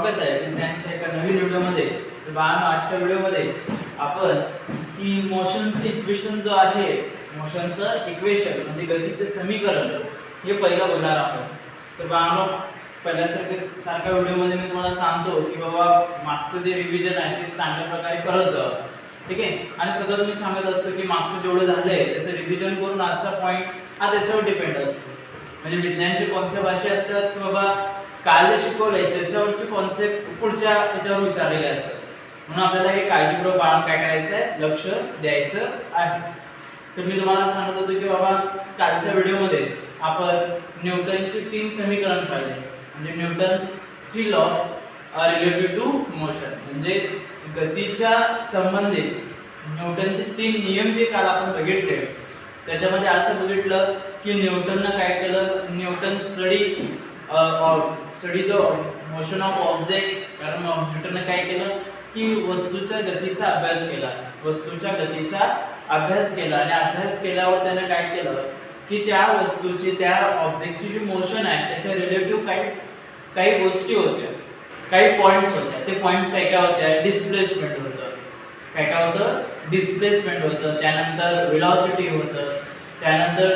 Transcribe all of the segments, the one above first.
स्वागत आहे विज्ञानच्या एका नवीन व्हिडिओमध्ये। तर आजच्या व्हिडिओमध्ये आपण की मोशनचे इक्वेशन जो आहे, मोशनचं इक्वेशन म्हणजे गतीचे समीकरण हे पहिलं बघणार आहोत। तर पहिल्यासारख्या व्हिडिओमध्ये मी तुम्हाला सांगतो की बाबा मागचं जे रिव्हिजन आहे ते चांगल्या प्रकारे करत जावं, ठीक आहे। आणि सतत मी सांगत असतो की मागचं जेवढं झालंय त्याचं रिव्हिजन करून आजचा पॉईंट हा त्याच्यावर डिपेंड असतो। म्हणजे विज्ञानचे कॉन्सेप्ट असे असतात की बाबा काल जे शिकवलंय त्याच्यावरचे कॉन्सेप्ट पुढच्या याच्यावर विचारलेले असतात, म्हणून आपल्याला हे काळजीपूर्वक पाळून काय करायचं आहे, लक्ष द्यायचं आहे। तर मी तुम्हाला सांगत होतो की बाबा कालच्या व्हिडिओमध्ये आपण न्यूटनची 3 समीकरण पाहिले, म्हणजे Newton's 3 law related to motion, म्हणजे गतीच्या संबंधित न्यूटनचे 3 नियम जे काल आपण बघितले त्याच्यामध्ये असं बघितलं की न्यूटनने काय केलं, Newton study the motion of object. कारण न्यूटनने काय केलं की वस्तूच्या गतीचा अभ्यास केला, वस्तूच्या गतीचा अभ्यास केला आणि अभ्यास केल्यावर त्याने काय केलं की त्या वस्तूची, त्या ऑब्जेक्टची जी मोशन आहे त्याच्या रिलेटिव्ह काही गोष्टी होत्या, काही पॉइंट्स होत्या। ते पॉइंट्स काय होत्या, डिस्प्लेसमेंट होतं, काय होतं, डिस्प्लेसमेंट होतं, त्यानंतर वेलोसिटी होतं, त्यानंतर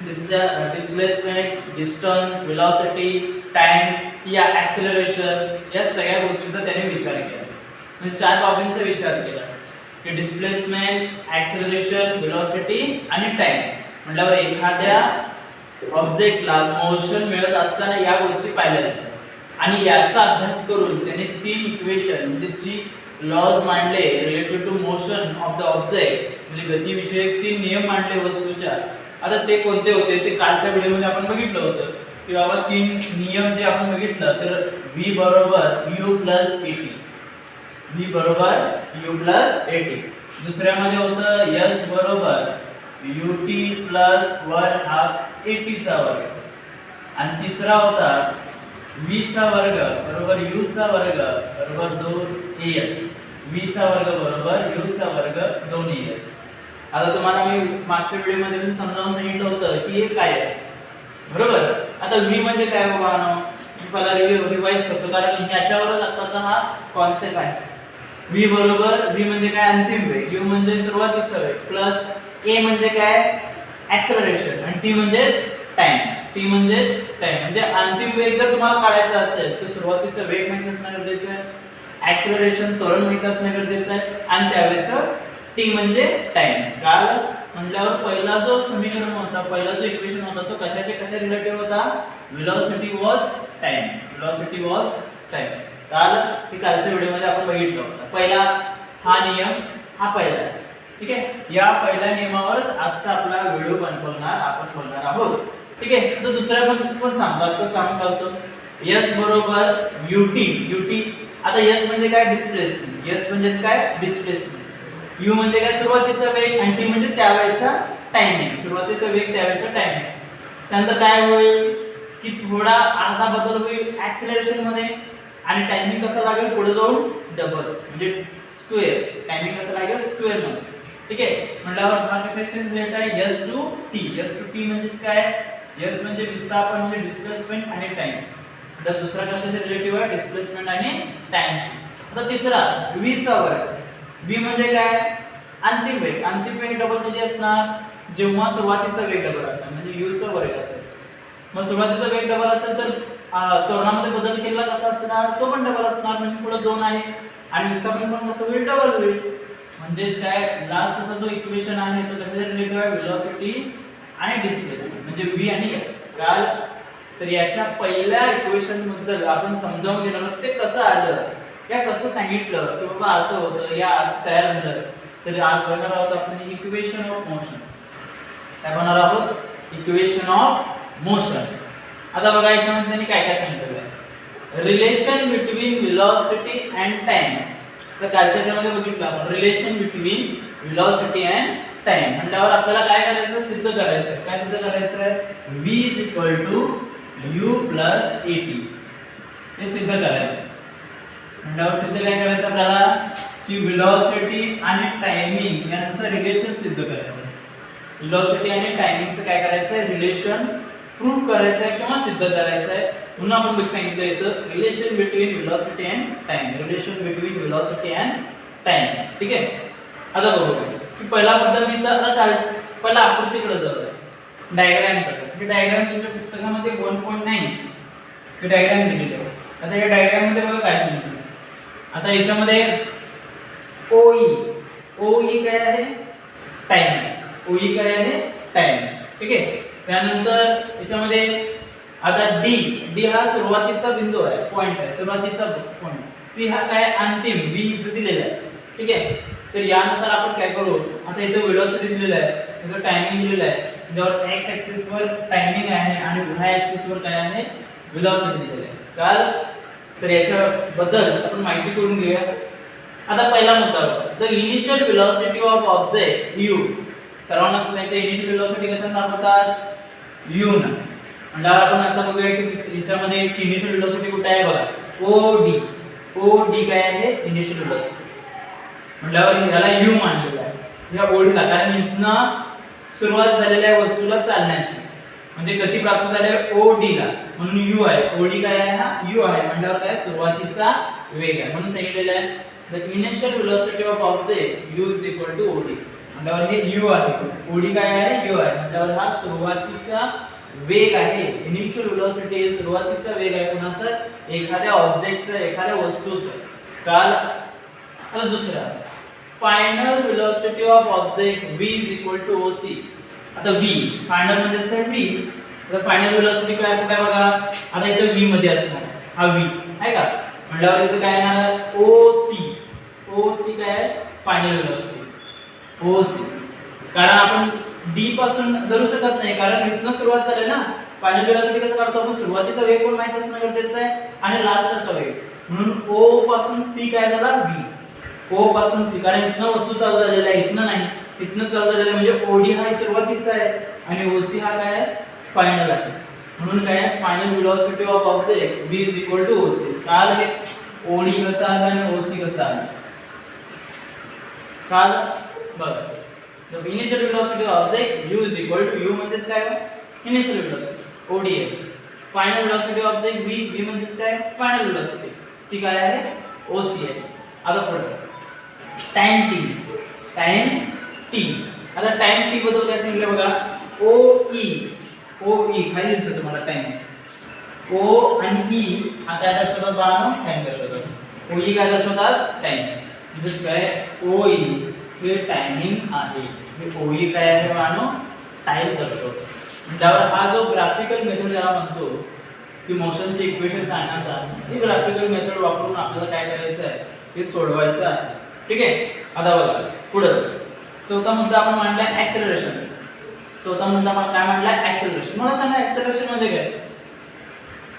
डिस्प्लेसमेंट, डिस्टन्स, वेलोसिटी, टाइम या ॲक्सेलरेशन या सगळ्या गोष्टींचा त्याने विचार केला। म्हणजे 4 बाबींचा विचार केला की डिस्प्लेसमेंट, ॲक्सेलरेशन, वेलोसिटी आणि टाइम। म्हटल्यावर एखाद्या ऑब्जेक्टला मोशन मिळत असताना या गोष्टी पाहिल्या जातात आणि याचा अभ्यास करून त्याने 3 इक्वेशन म्हणजे 3 लॉज मांडले related to motion of the object, म्हणजे गतीविषयक 3 नियम मांडले वस्तूच्या। आता ते कोणते होते ते कालच्या व्हिडिओमध्ये आपण बघितलं होतं की बाबा 3 नियम जे आपण बघितलं, तर v बरोबर u प्लस at, v बरोबर u प्लस at। दुसऱ्यामध्ये होतं s बरोबर ut प्लस 1/2 at चा वर्ग, आणि तिसरा होता v चा वर्ग बरोबर u चा वर्ग बरोबर 2as, v चा वर्ग बरोबर u चा वर्ग 2as। आता तुम्हाला मी मागच्या व्हिडिओमध्ये पण समजावून सांगितलं होतं की हे काय आहे, बरोबर। आता v म्हणजे काय बाबा, मी पहिला रिवाइज करतो कारण ह्याच्यावरच आताचा हा कॉन्सेप्ट आहे। v बरोबर, v म्हणजे काय, अंतिम वेग, u म्हणजे सुरुवातीचा वेग, प्लस a म्हणजे काय, ॲक्सेलरेशन, आणि t म्हणजेच टाइम, t म्हणजेच टाइम। म्हणजे अंतिम वेग जर तुम्हाला काढायचा असेल तर सुरुवातीचा वेग माहिती असणं गरजेचं आहे, ॲक्सेलरेशन त्वरण माहिती असणं गरजेचं आहे, आणि त्यावेळेचं t म्हणजे टाइम। काल म्हटल्यावर पहिला जो समीकरण होता, पहिला जो इक्वेशन होता तो कशा रिलेटेड होता, velocity was time, velocity was time. कालच्या व्हिडिओमध्ये आपण बघितलं होतं। पहिला हा नियम हा पहिला आहे, ठीक आहे। या पहिल्या नियमावरच आजचा आपला व्हिडिओ आपण बोलणार आहोत, ठीक आहे। तर दुसरा पण सांगतो s बरोबर ut। आता s म्हणजे काय, डिस्प्लेसमेंट, s म्हणजेच काय, डिस्प्लेसमेंट, u म्हणजे काय, सुरुवातीचा वेग, आणि t म्हणजे त्यावेळेचा टाइमिंग, सुरुवातीचा वेग त्यावेळेचा टाइमिंग। त्यानंतर काय होईल की थोडा अर्धा बदल होईल ॲक्सेलरेशन मध्ये, आणि टाइमिंग कसं लागेल पुढे जाऊन डबल, म्हणजे स्क्वेअर, टाइमिंग कसं लागेल स्क्वेअर मध्ये, ठीक आहे। म्हटल्यावर हा कशाशी रिलेटेड आहे, s to t म्हणजेच काय, s म्हणजे विस्थापन म्हणजे डिस्प्लेसमेंट आणि टाइम। आता दुसरा कशाशी रिलेटिव्ह आहे, डिस्प्लेसमेंट आणि टाइमशी। आता तिसरा v चा वर्ग, v म्हणजे काय, अंतिम वेग, अंतिम वेग डबल कधी असणार, जेव्हा सुरुवातीचा वेग डबल असणार, म्हणजे u चा वर्ग असेल। मग सुरुवातीचा वेग डबल असेल तर त्वरणामध्ये बदल केला कसा असणार, तो पण डबल असणार, म्हणजे पुढे 2 आहे, आणि विस्थापन पण कसं होईल, डबल होईल। म्हणजेच काय, लास्टचा जो इक्वेशन आहे तो कशाशी रिलेटेड आहे, वेलोसिटी आणि डिस्प्लेसमेंट, म्हणजे v आणि s। काल तर याच्या पहिल्या इक्वेशन बद्दल आपण समजावून घेणार आहोत, ते कसं आलं, या कसं सांगितलं की बाबा असं होतं, या असं तयार झालं। तर आज बघणार आहोत आपण इक्वेशन ऑफ मोशन, काय बघणार आहोत, इक्वेशन ऑफ मोशन। आता बघा याच्यामध्ये त्यांनी काय सांगितलं आहे, relation between velocity and time. तर कालच्यामध्ये बघितलं आपण relation between velocity and time, म्हटल्यावर आपल्याला काय करायचं, सिद्ध करायचं आहे। काय सिद्ध करायचं आहे, v u प्लस at, हे सिद्ध करायचं। म्हटल्यावर सिद्ध काय करायचं आपल्याला की वेलोसिटी आणि टायमिंग यांचं रिलेशन सिद्ध करायचं। वेलोसिटी आणि टायमिंगचं काय करायचं, रिलेशन प्रूव्ह करायचं आहे किंवा सिद्ध करायचं आहे, म्हणून आपण बघ सांगितलं इथं relation between velocity and time, relation between velocity and time. ठीक आहे. आता बघूया की पहिला मुद्दा मी इथं आता पहिला आकृतीकडे जाऊया, डायग्राम कडे. ही डायग्राम तुमच्या पुस्तकामध्ये 1.9 ही डायग्राम दिलेली आहे. आता या डायग्राम मध्ये बघा काय सांगितलं. आता याच्यामध्ये OE काय आहे, टाइम आहे. OE काय आहे, टाइम. ठीक आहे. त्यानंतर याच्यामध्ये आता D हा सुरुवातीचा बिंदू आहे, पॉइंट आहे, सुरुवातीचा पॉइंट. C हा काय अंतिम, V इथे दिलेला आहे. ठीक आहे. तर यानुसार आपण काय करू, आता इथे वेलोसिटी दिलेला आहे, इथे टायमिंग दिलेला आहे, ज्यावर x ऍक्सिस वर टायमिंग आहे आणि y ऍक्सिस वर काय आहे, वेलोसिटी दिलेली आहे. काल तर याच्याबद्दल आपण माहिती करून घेऊया. आता पहिला मुद्दा बघा, the initial velocity of object u. सर्वांना माहिती आहे इनिशियल वेलोसिटी कशाने दाखवतात, u ना. म्हणजे आपण आता बघूया की याच्यामध्ये इनिशियल वेलोसिटी कुठे आहे बघा, OD काय आहे, इनिशियल वेलोसिटी. म्हटल्यावर याला u मानलेलं आहे या ओढीला, कारण इथनं सुरुवात झालेल्या वस्तूला चालण्याची, म्हणजे गती प्राप्त झाली OD ला, म्हणून u आहे. OD काय आहे, हा u आहे. म्हटल्यावर काय, सुरुवातीचा वेग आहे, म्हणून सांगितलेलं आहे the initial velocity of object u OD. म्हटल्यावर हे u आहे, OD काय आहे, u आहे. म्हटल्यावर हा सुरुवातीचा वेग आहे. इनिशियल वेलोसिटी सुरुवातीचा वेग आहे कोणाचा, एखाद्या ऑब्जेक्टचा, एखाद्या वस्तूचा. काल आता दुसरा, final velocity of object v OC. आता v फायनल म्हणजे काय, v. आता फायनल वेलोसिटी काय कुठे आहे बघा, आता इथे v मध्ये असणार, हा v आहे का. म्हटल्यावर इथे काय येणार, OC काय आहे, फायनल वेलोसिटी OC. कारण आपण d पासून धरू शकत नाही, कारण इथनं सुरुवात झाली ना. फायनल वेलोसिटी कसं काढतो आपण, सुरुवातीचा वेग पण माहित असणं गरजेचं आहे आणि लास्टचा वेग. म्हणून O पासून C काय झाला, v. O पासून C, कारण इथनं वस्तू चालू झालेली आहे, इथनं नाही, इथनं चालू झालेलं म्हणजे OD हा सुरुवातीचा आहे आणि OC हा काय आहे, फायनल आहे. म्हणून काय आहे, final velocity of object v OC. काल हे OD कसं आलं आणि OC कसं आलं, काल बघा. The initial velocity of object u म्हणजेच काय, इनिशियल वेलोसिटी OD आहे. Final velocity of object v म्हणजेच काय, फायनल वेलोसिटी, ती काय आहे, OC आहे. आता पुढे टाइम t. आता टाइम t बद्दल काय सांगितलं बघा, OE खाली दिसतो तुम्हाला टाइम. O आणि E हा काय दर्शवतात बाळांनो, टाइम दर्शवतात. OE काय दर्शवतात, टाइम. म्हणजे काय, OE हे टायमिंग आहे, हे OE काय आहे बाळांनो, टाइम दर्शवतो. त्यावर हा जो ग्राफिकल मेथड ज्याला म्हणतो की मोशनचे इक्वेशन सांगण्याचा, ही ग्राफिकल मेथड वापरून आपल्याला काय करायचं आहे, हे सोडवायचं आहे. ठीक आहे. आता बघा पुढे चौथा मुद्दा आपण मांडला ऍक्सेलरेशनचा. चौथा मुद्दा आपण काय मांडला, ऍक्सेलरेशन. मला सांगा ऍक्सेलरेशन म्हणजे काय,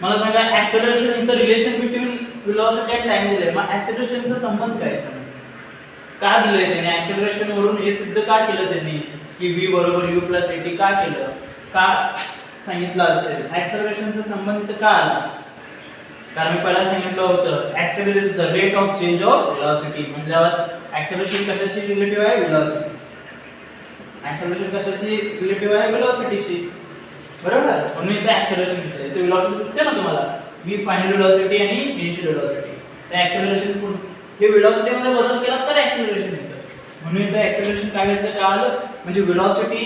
मला सांगा ऍक्सेलरेशन इथं relation between velocity and time दिले. मग ऍक्सेलरेशनचा संबंध काय याच्यामध्ये, का दिले त्यांनी, ऍक्सेलरेशन वरून हे सिद्ध का केलं त्यांनी की v u at का केलं, का सांगितलं असेल. ऍक्सेलरेशनचा संबंध का आला, कारण मी पहिला सांगितलं होतं acceleration is the rate of change of velocity. म्हटल्यावर ऍक्सेलरेशन कशाशी रिलेटिव्ह आहे, वेलोसिटी. ऍक्सेलरेशन कशाशी रिलेटिव्ह आहे, वेलोसिटीशी, बरोबर. म्हणून इथे ऍक्सेलरेशन दिसतंय, इथे वेलोसिटी दिसते ना तुम्हाला, v फायनल वेलोसिटी आणि इनिशियल वेलोसिटी. तर ऍक्सेलरेशन हे वेलोसिटी मध्ये बदल केला तर ऍक्सेलरेशन येतं. म्हणून इथे ऍक्सेलरेशन काय घेतलं, काय आलं म्हणजे वेलोसिटी.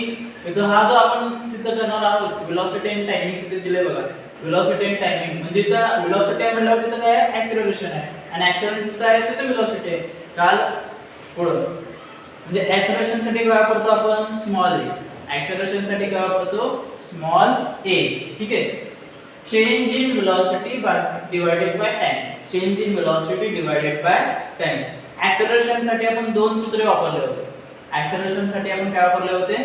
इथं हा जो आपण सिद्ध करणार आहोत वेलोसिटी अँड टायमिंग चे दिले बघा, वेलोसिटी अँड टायमिंग म्हणजे इथं वेलोसिटी आहे म्हटल्यावर तिथं काय आहे, ऍक्सेलरेशन आहे, आणि ऍक्सेलरेशन आहे तिथं वेलोसिटी आहे. काल पुढं म्हणजे ऍक्सेलरेशन साठी काय वापरतो आपण, स्मॉल a. ऍक्सेलरेशन साठी काय वापरतो, स्मॉल a. ठीक आहे. Change in velocity divided by time, change in velocity divided by time. Acceleration साठी आपण दोन सूत्रे वापरले होते. ऍक्सेलरेशन साठी आपण काय वापरले होते,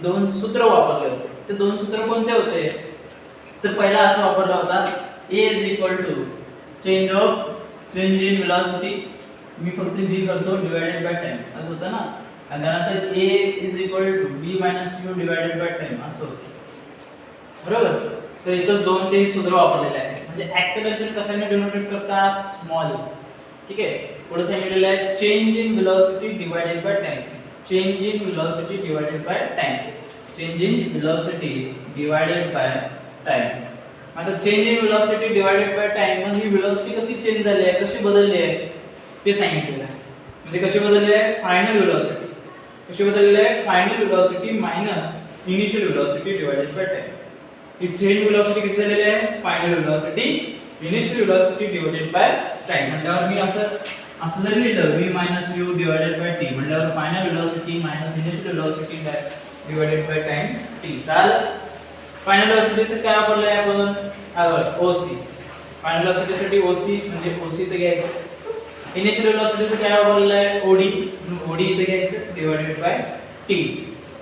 दोन सूत्र वापरले होते. ते दोन सूत्र कोणते होते, तर पहिला असं वापरला होता a चेंज इन वेलोसिटी, मी फक्त v करतो डिवाइडेड बाय टाइम असं होतं ना. आणि त्यानंतर a v u divided by time असं होतं, बरोबर. तर इथं दोन ते सूत्र वापरलेले आहेत. म्हणजे ऍक्सेलरेशन कशाने डिनोटेट करतात, स्मॉल a. ठीक आहे. पुढे सांगितलेलं आहे change in velocity divided by time, change in velocity divided by time, change in velocity divided by time. आता change in velocity divided by time, मग ही वेलोसिटी कशी चेंज झाली आहे, कशी बदलली आहे ते सांगितलेलं आहे। म्हणजे कशी बदलली आहे, फायनल वेलोसिटी कशी बदलली आहे, final velocity minus initial velocity divided by time. He change velocity कशी झालेली आहे, final velocity initial velocity divided by time. म्हटल्यावर मी असं जर लिहिलं v u divided by t, म्हटल्यावर final velocity minus initial velocity divided by time t। तर final velocity साठी काय वापरलंय आपण, ओसी। फायनल वेलोसिटी साठी ओसी म्हणजे ओसी इथे घ्यायचं, इनिशियल वेलोसिटी साठी काय वापरलंय ओडी, ओडी इथे घ्यायचं डिवाइडेड बाय टी।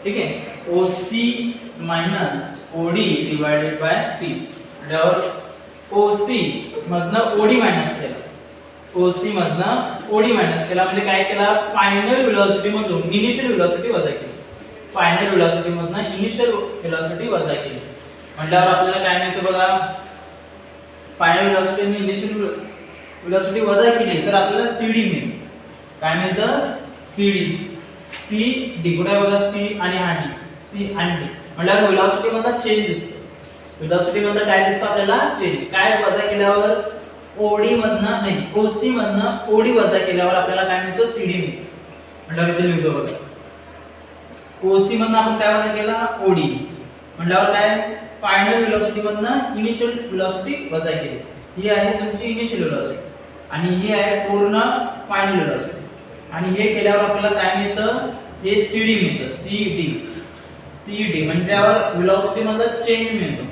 ठीक आहे, OC minus OD divided by T. त्यावर ओसी मधनं ओडी मायनस केला, ओसी मधनं ओडी मायनस केला म्हणजे काय केला, फायनल वेलोसिटी मधून इनिशियल वेलोसिटी वजा केली, फायनल वेलोसिटी मधनं इनिशियल वेलोसिटी वजा केली। म्हटल्यावर आपल्याला काय मिळतं बघा, फायनल वेलोसिटी आणि इनिशियल वेलोसिटी वजा केली तर आपल्याला सीडी मिळेल। काय मिळतं, सीडी, सी डी कुठे आहे बघा, सी आणि हा डी, सी आणि डी म्हटल्यावर वेलोसिटी मधला चेंज दिसतो। वेलोसिटी मधला काय दिसतं आपल्याला, चेंज। काय वजा केल्यावर, ओडी मधनं नाही ओसी मधनं ओडी वजा केल्यावर आपल्याला काय मिळतं, सीडी मिळतं। म्हटल्यावर इथे लिहितो बघा, ओसी मधनं आपण काय वजा केला, ओडी, म्हटल्यावर काय फायनल वेलोसिटी मधनं इनिशियल वेलोसिटी वजा केली। ही आहे तुमची इनिशियल वेलोसिटी आणि ही आहे पूर्ण फायनल वेलोसिटी, आणि हे केल्यावर आपल्याला काय मिळतं, हे सीडी मिळतं, सीडी, सीडी म्हटल्यावर वेलोसिटी मधला चेंज मिळतो।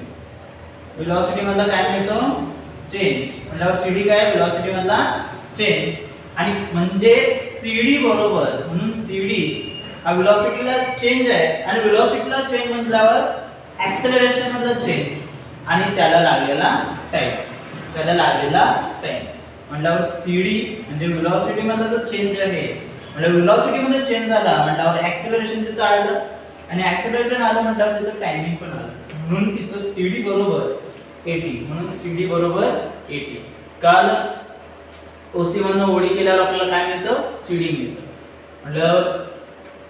वेलोसिटी मधला काय मिळतो, चेंज, म्हटल्यावर सीडी काय, वेलोसिटी मधला चेंज। आणि म्हणजे सीडी बरोबर, म्हणून सीडी हा वेलोसिटीला चेंज आहे आणि वेलोसिटीला चेंज म्हटल्यावर ऍक्सेलरेशन मधला चेंज आणि त्याला लागलेला टाइम, त्याला लागलेला टाइम म्हटल्यावर सीडी म्हणजे वेलोसिटी मधला जो चेंज आहे, म्हणजे वेलोसिटी मध्ये चेंज झाला म्हटल्यावर ऍक्सेलरेशन तिथं आलं आणि ऍक्सेलरेशन आलं म्हटल्यावर तिथं टायमिंग पण आलं, म्हणून तिथं सीडी बरोबर 80, म्हणून सीडी बरोबर 80। काल ओसी मधनं ओडी केल्यावर आपल्याला काय मिळतं, सीडी मिळतं। म्हटल्यावर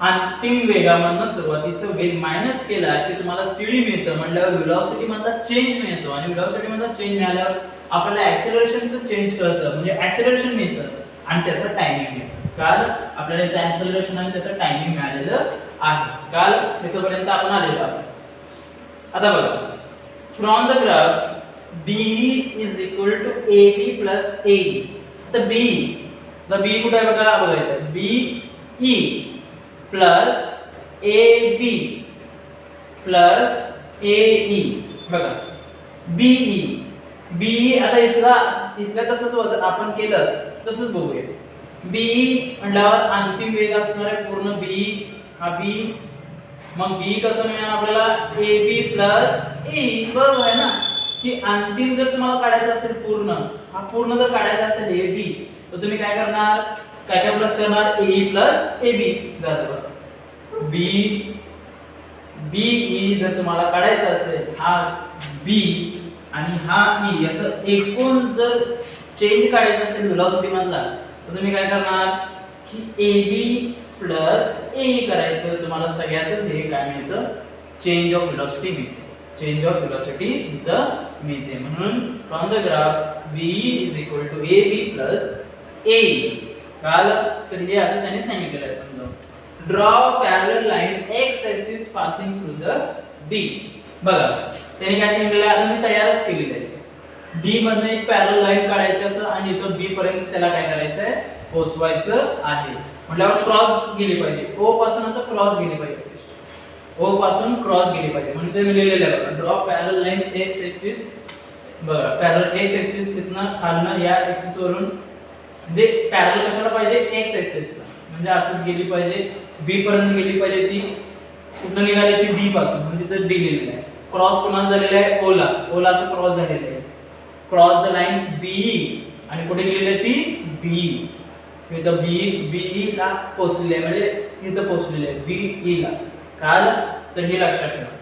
अंतिम वेगामधनं सुरुवातीचा वेग मायनस केला की तुम्हाला सीडी मिळतं, म्हटल्यावर वेलोसिटी मधला चेंज मिळतो आणि वेलोसिटी मधला चेंज मिळाल्यावर आपल्याला ऍक्सेलरेशनचं चेंज कळतं, म्हणजे ऍक्सेलरेशन मिळतं आणि त्याचं टायमिंग मिळतं। काल आपल्याला इथे ऍक्सेलरेशन आणि त्याचं टायमिंग मिळालेलं आहे। काल इथपर्यंत आपण आलेलो आहोत। आता बघा, from the graph BE is equal to AB plus AE, तर बी कुठे आहे बघा इथे, BE plus AB plus AE बघा, BE आता इथला तसंच आपण केलं तसंच बघूया। BE म्हटल्यावर अंतिम वेग असणार आहे पूर्ण BE, हा B, मग BE कसं मिळणार आपल्याला, AB plus AE, बरोबर आहे ना, की अंतिम जर तुम्हाला काढायचं असेल पूर्ण, हा पूर्ण जर काढायचा असेल AB, तर तुम्ही काय करणार, काय प्लस करणार, AE plus AB जातं बघा। BE जर तुम्हाला काढायचं असेल, हा B आणि हा E याचं एकूण जर चेंज काढायचं असेल वेलोसिटी मधला, तर तुम्ही काय करणार की AB plus AE करायचं, तुम्हाला सगळ्याच हे काय मिळतं, चेंज ऑफ वेलोसिटी मिळते, चेंज ऑफ वेलोसिटी इथं मिळते। म्हणून from the graph BE is equal to AB plus AE, काल तर हे असं त्यांनी सांगितलेलं आहे। समजा draw parallel line x axis passing through the D, बघा त्यांनी काय सांगितलेलं आहे, आता मी तयारच केलेलं आहे। D मधनं एक पॅरलल लाईन काढायची असं आणि इथं B पर्यंत त्याला काय करायचं आहे, पोहोचवायचं आहे। म्हटल्यावर क्रॉस गेली पाहिजे, O पासून असं क्रॉस गेली पाहिजे, O पासून क्रॉस गेली पाहिजे, म्हणून ते लिहिलेलं आहे बघा, draw parallel line x axis, बघा पॅरलल x axis इथनं खालनं या एक्सिस वरून, म्हणजे पॅरलल कशाला पाहिजे, x axis ला, म्हणजे असंच गेली पाहिजे, B पर्यंत गेली पाहिजे, ती कुठं निघाली ती D पासून, म्हणजे तिथं D लिहिलेलं आहे। क्रॉस कोणाला झालेला आहे, O ला असं क्रॉस झालेलं आहे, क्रॉस द लाईन BE आणि कुठे गेलेली आहे ती BE, इथं BE ला पोहोचलेली आहे, म्हणजे इथं पोहोचलेली आहे BE ला, काल तर हे लक्षात ठेवा,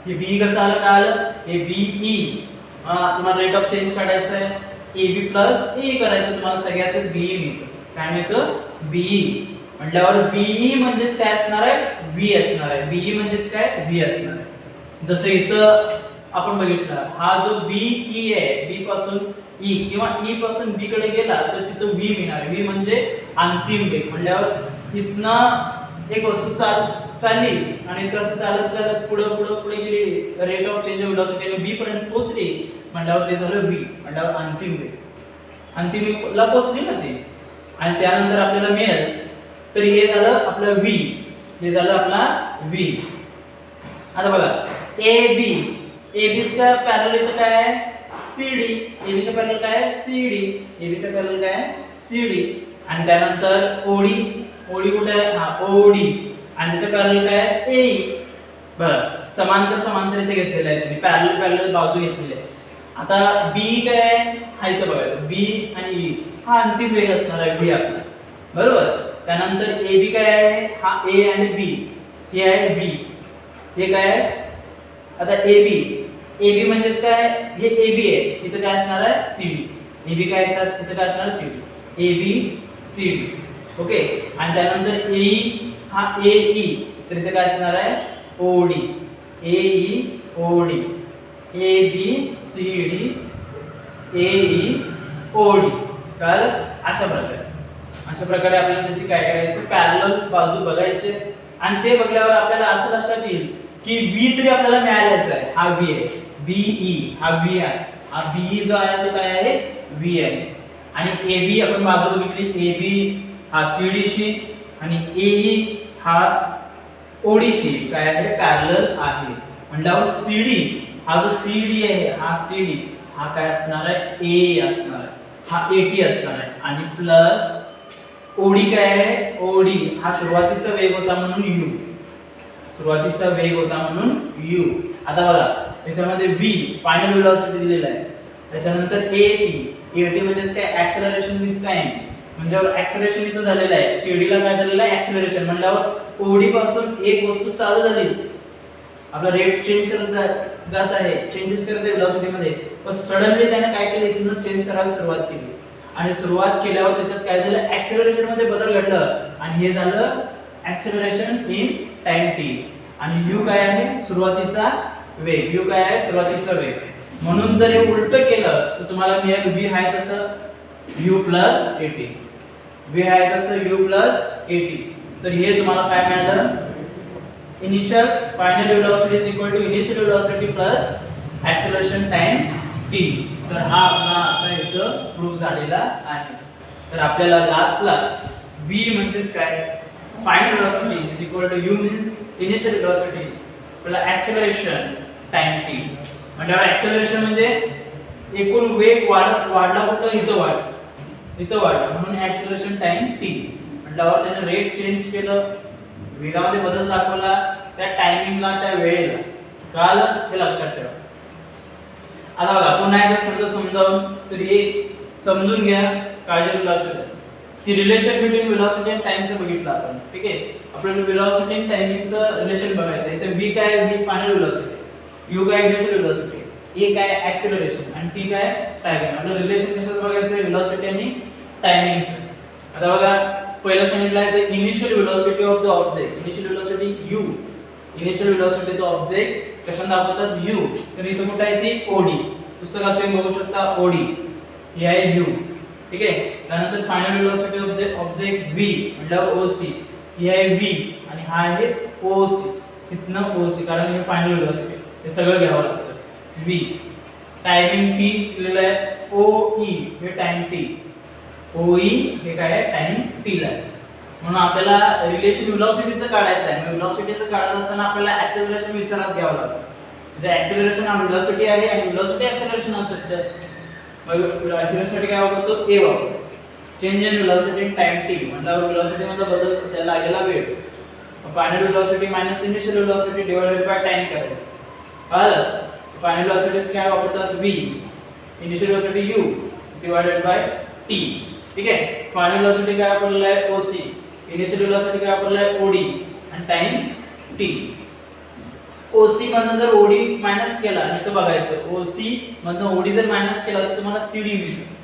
हे BE कसं आलं काल, हे BE, तुम्हाला रेट ऑफ चेंज काढायचं आहे, AB plus AE करायचं, तुम्हाला सगळ्याच BE मिळतं, काय मिळतं, BE म्हटल्यावर BE म्हणजेच काय असणार आहे, V असणार आहे, BE म्हणजेच काय, V असणार आहे। जसं इथं आपण बघितलं, हा जो बी ई आहे, बी पासून ई किंवा ई पासून बी कडे गेला तर तिथं व्ही मिळणार. व्ही म्हणजे अंतिम वेग. म्हणल्यावर इथनं एक वस्तू चालली आणि तसं चालत चालत पुढे गेली, rate of change of velocity B पर्यंत पोहोचली म्हणल्यावर ते झालं व्ही, म्हणल्यावर अंतिम वेग. अंतिम वेगला पोहोचली ना ती, आणि त्यानंतर आपल्याला मिळेल, तर हे झालं आपलं व्ही, हे झालं आपला व्ही. आता बघा ए बी च्या पॅरलल इथं काय आहे, CD. AB च्या पॅरलल काय आहे, CD. AB च्या पॅरलल काय आहे, CD. आणि त्यानंतर OD कुठे आहे, हा OD. आणि त्याच्या पॅरलल काय आहे, AE. बघा समांतर इथे घेतलेले आहे, त्यांनी पॅरलल बाजू घेतलेली आहे. आता B काय आहे, हा इथं बघायचं, B आणि E हा अंतिम वेग असणार आहे V आपला, बरोबर. त्यानंतर AB काय आहे, हा A आणि B, हे आहे B, हे काय आहे. आता AB म्हणजेच काय, हे AB आहे, इथं काय असणार आहे, CD. AB काय असणार, इथं काय असणार, CD. AB CD, okay. आणि त्यानंतर AE हा AE, तर इथं काय असणार आहे, OD. AE OD, AB CD AE OD. कळलं? अशा प्रकारे आपल्याला त्याची काय करायचं, पॅरलल बाजू बघायचे. आणि ते बघल्यावर आपल्याला असं लक्षात येईल की V तरी आपल्याला मिळाल्याचा आहे, हा V आहे, BE हा V आहे, हा BE जो आहे तो काय आहे, V आहे. आणि AB आपण बाजू बघितली, AB हा CD शी आणि AE हा OD शी काय आहे, पॅरलल आहे. म्हणल्यावर CD हा जो CD आहे, हा CD हा काय असणार आहे, A असणार आहे, हा AT असणार आहे. आणि प्लस OD काय आहे, OD हा सुरुवातीचा वेग होता म्हणून U, सुरुवातीचा वेग होता म्हणून U. आता बघा याच्यामध्ये V फायनल व्हेलॉसिटी दिलेला आहे, त्याच्यानंतर AT म्हणजेच काय, ऍक्सेलरेशन विथ टाइम. म्हणजे ऍक्सेलरेशन इथं झालेलं आहे, CD ला काय झालेलं आहे, ऍक्सेलरेशन. म्हणल्यावर OD पासून एक वस्तू चालू झाली, आपला रेट चेंज करत जात आहे, चेंजेस करत आहे व्हेलॉसिटी मध्ये, पण सडनली त्याने काय केलं, इथून चेंज करायला सुरुवात केली. आणि सुरुवात केल्यावर त्याच्यात काय झालं, ऍक्सेलरेशन मध्ये बदल घडलं, आणि हे झालं ऍक्सेलरेशन इन टाइम t. आणि u काय आहे, सुरुवातीचा वेग. u काय आहे, सुरुवातीचा वेग. म्हणून जर हे उलट केलं तर तुम्हाला मिळेल v आहे तसं u प्लस at, v आहे तसं u प्लस at. तर हे तुम्हाला काय मिळालं, initial final velocity is equal to initial velocity plus acceleration time t. तर हा आपला आता इथं प्रूफ झालेला आहे. तर आपल्याला लास्टला v म्हणजेच काय, final velocity is equal to u means initial velocity plus acceleration time t. म्हणजे ऍक्सेलरेशन म्हणजे एकूण वेग वाढला कुठं, इथं वाढला म्हणून ऍक्सेलरेशन टाइम t. म्हटल्यावर त्याने रेट चेंज केलं, वेगामध्ये बदल दाखवला, त्या टायमिंगला, त्या वेळेला. कळालं, हे लक्षात ठेवा. आता बघा पुन्हा एकदा समजावून, तर हे समजून घ्या, काळजी लक्ष द्या की रिलेशन बिटवीन व्हेलॉसिटी आणि टाइमचं बघितलं आपण. ठीक आहे, आपल्याला व्हेलॉसिटी आणि टायमिंगचं रिलेशन बघायचं आहे. इथे v काय, v फायनल व्हेलॉसिटी, u काय इनिशियल व्हेलॉसिटी, a काय ऍक्सेलरेशन आणि t काय टायमिंग. आपलं रिलेशन कशाचं बघायचं आहे, व्हेलॉसिटी आणि टायमिंगचं. आता बघा पहिलं सांगितलं आहे ते initial velocity of the object, initial velocity u, initial velocity of object कशाने दाखवतात, u. तर इथं कुठे आहे ती OD, पुस्तकात तुम्ही बघू शकता OD, हे आहे u. ठीक आहे. त्यानंतर final velocity of the object v म्हटल्यावर OC, हे आहे v आणि हा आहे OC. इथनं OC कारण हे फायनल व्हेलॉसिटी, हे सगळं घ्यावं लागतं. v टायमिंग t दिलेलं आहे, OE हे टाइम t, OE हे काय आहे, टाइम t ला आहे. म्हणून आपल्याला रिलेशन व्हेलॉसिटीचं काढायचं आहे. व्हेलॉसिटीचं काढत असताना आपल्याला ऍक्सेलरेशन विचारात घ्यावं लागतं. म्हणजे ऍक्सेलरेशन हा व्हेलॉसिटी आहे आणि व्हेलॉसिटी ऍक्सेलरेशन असतं. मग ऍक्सेलरेशनसाठी काय वापरतो, a वापरतो. Change in velocity in time t म्हणजे व्हेलॉसिटी मध्ये बदल त्याला लागलेला वेळ. Final velocity minus initial velocity divided by time करायचं. कळलं? फायनल व्हेलॉसिटी काय वापरतात, v, initial velocity u divided by t. ठीक आहे. फायनल व्हेलॉसिटी काय वापरलेला आहे, OC, इनिशियल व्हेलॉसिटी काय वापरलेला आहे, OD आणि टाइम t. OC मधनं जर OD मायनस केला तर बघायचं, OC मधनं OD जर मायनस केला तर तुम्हाला CD मिळेल.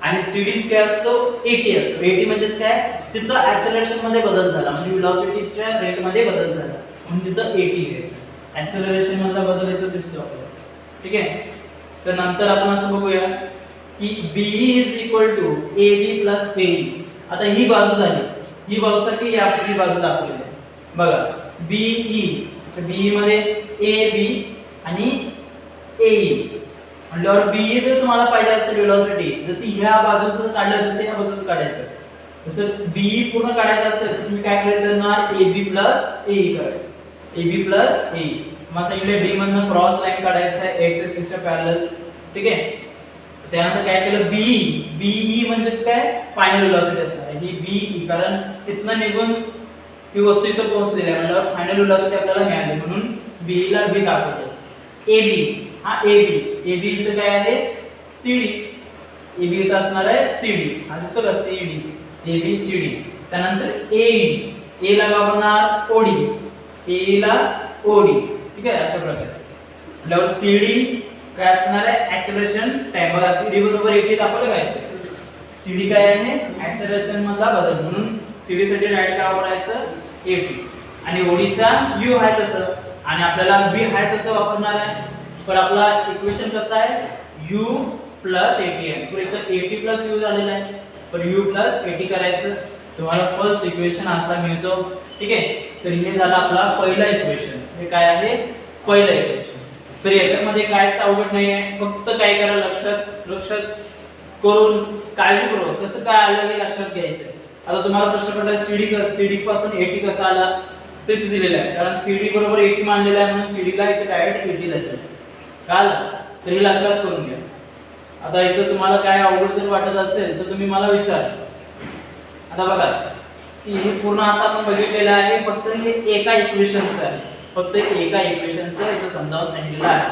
आणि CDच काय असतो, AT असतो. AT म्हणजेच काय, तिथं ऍक्सेलरेशन मध्ये बदल झाला, म्हणजे व्हेलॉसिटीच्या रेट मध्ये बदल झाला म्हणून तिथं AT घ्यायचं. ऍक्सेलरेशन मधला बदल इथं दिसतो आपल्याला. ठीक आहे. तर नंतर आपण असं बघूया की BE is equal to AB plus AE. आता ही बाजू झाली, ही बाजूसाठी ही बाजू दाखवली आहे बघा. BE BE मध्ये AB आणि AE म्हटल्यावर BE जर तुम्हाला पाहिजे असेल वेलोसिटी, जशी ह्या बाजूचं काढलं तसं ह्या बाजूचं काढायचं. जसं BE पूर्ण काढायचं असेल तर तुम्ही काय करणार, AB प्लस AE करायचं. AB plus AE. मग सांगितलं D मधनं क्रॉस लाईन काढायचं आहे x एक्सिसच्या पॅरलल. ठीक आहे. त्यानंतर काय केलं, BE म्हणजेच काय, फायनल वेलोसिटी असणार आहे. ही BE कारण इथनं निघून ही वस्तू इथं पोहोचलेली आहे म्हणजे फायनल वेलोसिटी आपल्याला मिळाली, म्हणून BE ला B दाखवतो. AB हा AB इथं काय आहे, CD. AB इथं असणार आहे CD. हा दिसतो का, CD AB CD. त्यानंतर AE, A ला काय बनणार, OD, AE ला OD. ठीक आहे. अशा प्रकारे म्हटल्यावर CD काय असणार आहे, ऍक्सेलरेशन टाइम. बघा CD बरोबर AT दाखवलं काय, CD काय आहे, ऍक्सेलरेशन मधला बदल, म्हणून CD साठी डायरेक्ट काय वापरायचं, AT. आणि OD चा U आहे तसं आणि आपल्याला B आहे तसं वापरणार आहे. पण आपला इक्वेशन कसं आहे, U प्लस AT आहे. तर इथं AT प्लस U झालेलं आहे, पण U प्लस AT करायचं. तुम्हाला फर्स्ट इक्वेशन असा मिळतो. ठीक आहे. तर हे झालं आपला पहिला इक्वेशन. हे काय आहे, पहिलं इक्वेशन. तर याच्यामध्ये कायच अवघड नाही आहे, फक्त काय करा, लक्षात करून काळजीपूर्वक कसं काय आलं हे लक्षात घ्यायचं. आता तुम्हाला प्रश्न पडला CD पासून AT कसा आला, ते इथे दिलेलं आहे. कारण CD बरोबर AT मानलेलं आहे म्हणून CD ला इथे डायरेक्ट AT जातं. कळलं? तर हे लक्षात करून घ्या. आता इथं तुम्हाला काय अवघड जर वाटत असेल तर तुम्ही मला विचारा. आता बघा की हे पूर्ण आता आपण बघितलेलं आहे, फक्त हे एका इक्वेशनचं आहे, फक्त एका इक्वेशनचं इथं समजावून सांगितलेलं आहे.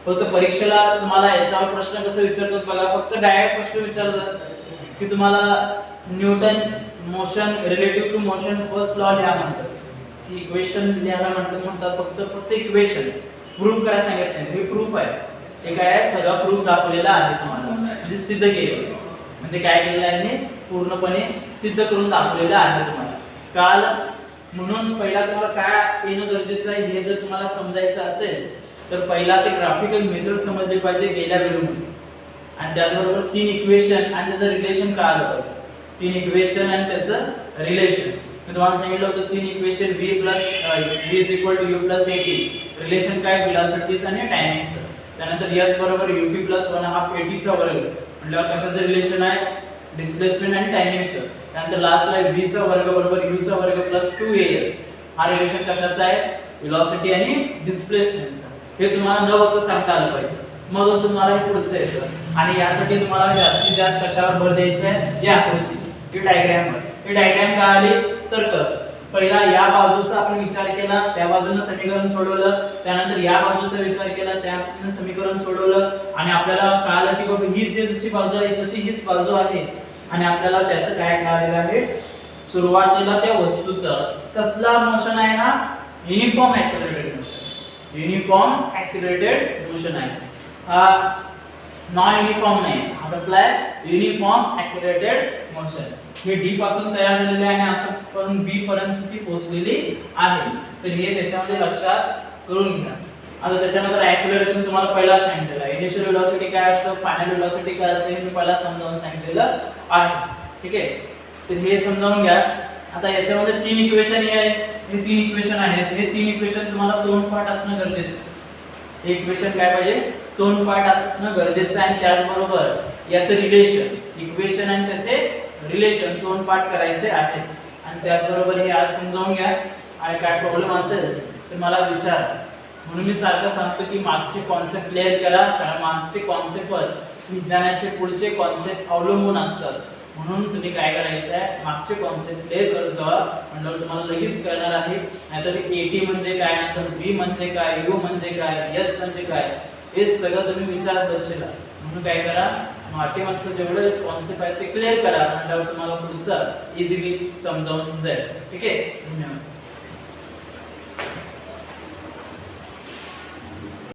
फक्त परीक्षेला तुम्हाला याच्यावर प्रश्न कसे विचारतात बघा, फक्त डायरेक्ट प्रश्न विचारतात की तुम्हाला Newton motion relative to motion first law लिहा म्हणतात, की इक्वेशन लिहायला म्हणतात. फक्त इक्वेशन प्रूफ करायला सांगितलं नाही. हे प्रूफ आहे, हे काय आहे, सगळा प्रूफ दाखवलेला आहे तुम्हाला, म्हणजे सिद्ध केलेलं. म्हणजे काय केलेलं आहे, पूर्णपणे सिद्ध करून दाखवलेलं आहे तुम्हाला. काल म्हणून पहिला तुम्हाला काय येणं गरजेचं आहे हे जर तुम्हाला समजायचं असेल तर पहिला ते ग्राफिकल मेथड समजली पाहिजे गेल्या व्हिडिओमध्ये, आणि त्याचबरोबर 3 इक्वेशन आणि त्याचं रिलेशन कळालं पाहिजे. 3 इक्वेशन आणि त्याचं रिलेशन मी तुम्हाला सांगितलं होतं. 3 equation V is equal to U plus AT. Relation काय, वेलोसिटीचं आणि टायमिंगचं. त्यानंतर S बरोबर UT प्लस 1/2 AT चा वर्ग. म्हटल्यावर कशाचं रिलेशन आहे, डिस्प्लेसमेंट आणि टायमिंगचं. त्यानंतर लास्टला V चा वर्ग बरोबर U चा वर्ग प्लस 2AS. हा रिलेशन कशाचा आहे, वेलोसिटी आणि डिस्प्लेसमेंटचा. हे तुम्हाला न फक्त सांगता आलं पाहिजे, मगच तुम्हाला हे पुढचं येतं. आणि यासाठी तुम्हाला जास्तीत जास्त कशावर भर द्यायचा आहे, ही आकृती, ही डायग्रामवर. ही डायग्राम काय आली तर पहिला या बाजूचा आपण विचार केला, त्या बाजूने समीकरण सोडवलं. त्यानंतर या बाजूचा विचार केला, त्याने समीकरण सोडवलं. आणि आपल्याला कळालं की बाबा ही जशी बाजू आहे तशी हीच बाजू आहे. आणि आपल्याला त्याचं काय कळालेलं आहे, सुरुवातीला त्या वस्तूचं कसला मोशन आहे, हा युनिफॉर्म ऍक्सिलरेटेड मोशन. युनिफॉर्म ऍक्सिलरेटेड मोशन आहे, हा नॉन युनिफॉर्म नाही. हा कसला आहे, युनिफॉर्म ऍक्सिलरेटेड मोशन. हे D पासून तयार झालेले आहे आणि असं करून B पर्यंत ती पोहोचलेली आहे. तर हे त्याच्यामध्ये लक्षात करून घ्या. आता त्याच्यानंतर ऍक्सिलरेशन तुम्हाला पहिला सांगितलेलं आहे. इनिशियल वेलोसिटी काय असतं, फायनल वेलोसिटी काय असते हे मी पहिला समजावून सांगितलेलं आहे. ठीक आहे. तर हे समजावून घ्या. आता याच्यामध्ये 3 इक्वेशन आहे, हे 3 इक्वेशन आहेत. हे 3 इक्वेशन तुम्हाला 2 पार्ट असणं गरजेचं आहे. हे इक्वेशन काय पाहिजे, 2 पार्ट असणं गरजेचं आहे. आणि त्याचबरोबर याचं रिलेशन, इक्वेशन आणि त्याचे रिलेशन 2 पार्ट करायचे आहेत. आणि त्याचबरोबर हे आज समजावून घ्या. आणि काय प्रॉब्लेम असेल तर मला विचारा. म्हणून मी सारखं सांगतो की मागचे कॉन्सेप्ट क्लिअर करा, कारण मागचे कॉन्सेप्टवर विज्ञानाचे पुढचे कॉन्सेप्ट अवलंबून असतात. म्हणून तुम्ही काय करायचं आहे, मागचे कॉन्सेप्ट क्लिअर करत जावा, म्हणजे तुम्हाला लगेच कळणार आहे. नाहीतर AT म्हणजे काय, नंतर V म्हणजे काय, U म्हणजे काय, S म्हणजे काय, हे सगळं तुम्ही विचारत बसला. म्हणून काय करा, मागचं जेवढे कॉन्सेप्ट आहेत ते क्लिअर करा, म्हणजे तुम्हाला पुढचं इझिली समजावून जाईल. ठीक आहे. धन्यवाद.